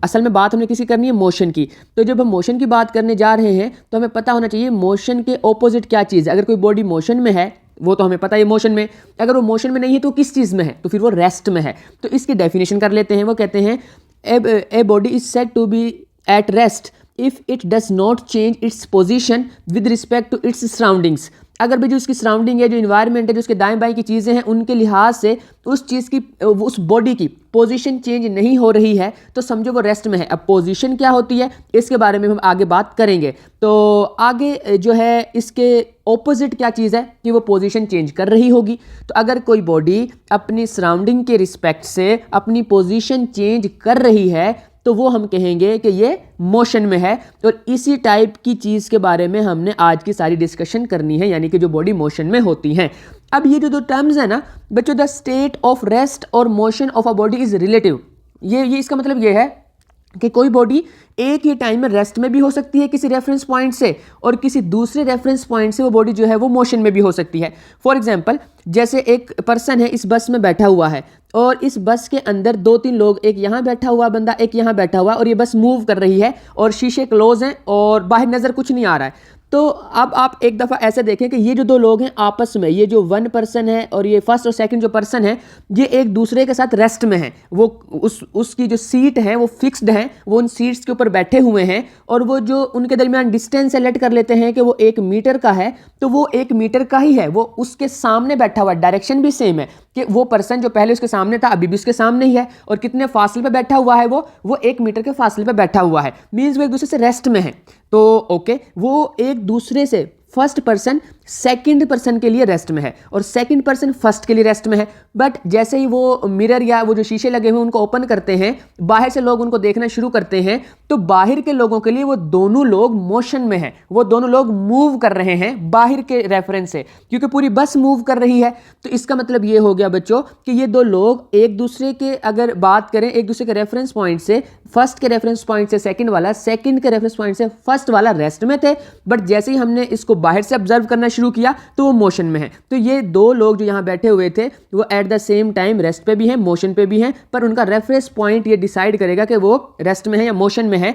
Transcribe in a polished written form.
असल में बात हमने किसी करनी है मोशन की। तो जब हम मोशन की बात करने जा रहे हैं तो हमें पता होना चाहिए मोशन के ऑपोजिट क्या चीज़ है। अगर कोई बॉडी मोशन में है वो तो हमें पता है मोशन में, अगर वो मोशन में नहीं है तो किस चीज़ में है, तो फिर वो रेस्ट में है। तो इसकी डेफिनेशन कर लेते हैं। वो कहते हैं a body is said to be at rest if it does not change its position with respect to its surroundings. अगर भी जो उसकी सराउंडिंग है, जो इन्वायरमेंट है, जो उसके दाएं बाएं की चीज़ें हैं, उनके लिहाज से उस चीज़ की, उस बॉडी की पोजीशन चेंज नहीं हो रही है तो समझो वो रेस्ट में है। अब पोजीशन क्या होती है इसके बारे में हम आगे बात करेंगे। तो आगे जो है इसके ऑपोजिट क्या चीज़ है कि वो पोजीशन चेंज कर रही होगी। तो अगर कोई बॉडी अपनी सराउंडिंग के रिस्पेक्ट से अपनी पोजीशन चेंज कर रही है तो वो हम कहेंगे कि ये मोशन में है। और इसी टाइप की चीज़ के बारे में हमने आज की सारी डिस्कशन करनी है, यानी कि जो बॉडी मोशन में होती हैं। अब ये जो दो टर्म्स है ना बच्चों, द स्टेट ऑफ रेस्ट और motion of a body is relative. ये इसका मतलब ये है कि कोई बॉडी एक ही टाइम में रेस्ट में भी हो सकती है किसी रेफरेंस पॉइंट से, और किसी दूसरे रेफरेंस पॉइंट से वो बॉडी जो है वो मोशन में भी हो सकती है। फॉर एग्जांपल, जैसे एक पर्सन है इस बस में बैठा हुआ है और इस बस के अंदर 2-3 लोग, एक यहाँ बैठा हुआ बंदा, एक यहाँ बैठा हुआ, और ये बस मूव कर रही है और शीशे क्लोज हैं और बाहर नज़र कुछ नहीं आ रहा है। तो अब आप एक दफ़ा ऐसे देखें कि ये जो 2 लोग हैं आपस में, ये जो 1 पर्सन है और ये फर्स्ट और सेकंड जो पर्सन है, ये एक दूसरे के साथ रेस्ट में है। वो उसकी जो सीट है वो फिक्स्ड है, वो उन सीट्स के ऊपर बैठे हुए हैं, और वो जो उनके दरमियान डिस्टेंस सेलेक्ट कर लेते हैं कि वो 1 मीटर का है, तो वो 1 मीटर का ही है। वो उसके सामने बैठा हुआ, डायरेक्शन भी सेम है कि वो पर्सन जो पहले उसके सामने था अभी भी उसके सामने ही है, और कितने फासले पे बैठा हुआ है वो 1 मीटर के फासले पे बैठा हुआ है। मीन्स वो एक दूसरे से रेस्ट में है। तो ओके, वो एक दूसरे से फर्स्ट पर्सन सेकंड पर्सन के लिए रेस्ट में है और सेकंड पर्सन फर्स्ट के लिए रेस्ट में है। बट जैसे ही वो मिरर या वो जो शीशे लगे हुए उनको ओपन करते हैं, बाहर से लोग उनको देखना शुरू करते हैं, तो बाहर के लोगों के लिए वो दोनों लोग मोशन में हैं, वो दोनों लोग मूव कर रहे हैं बाहर के रेफरेंस से, क्योंकि पूरी बस मूव कर रही है। तो इसका मतलब ये हो गया बच्चों कि ये 2 लोग एक दूसरे के, अगर बात करें एक दूसरे के रेफरेंस पॉइंट से, फर्स्ट के रेफरेंस पॉइंट से सेकंड वाला, सेकंड के रेफरेंस पॉइंट से फर्स्ट वाला रेस्ट में थे, बट जैसे ही हमने इसको बाहर से ऑब्जर्व करना शुरू किया तो वो मोशन में है। तो ये 2 लोग जो यहाँ बैठे हुए थे वो at the same time rest पे भी हैं, मोशन पे भी हैं, पर उनका रेफरेंस पॉइंट ये डिसाइड करेगा कि वो रेस्ट में है या मोशन में है।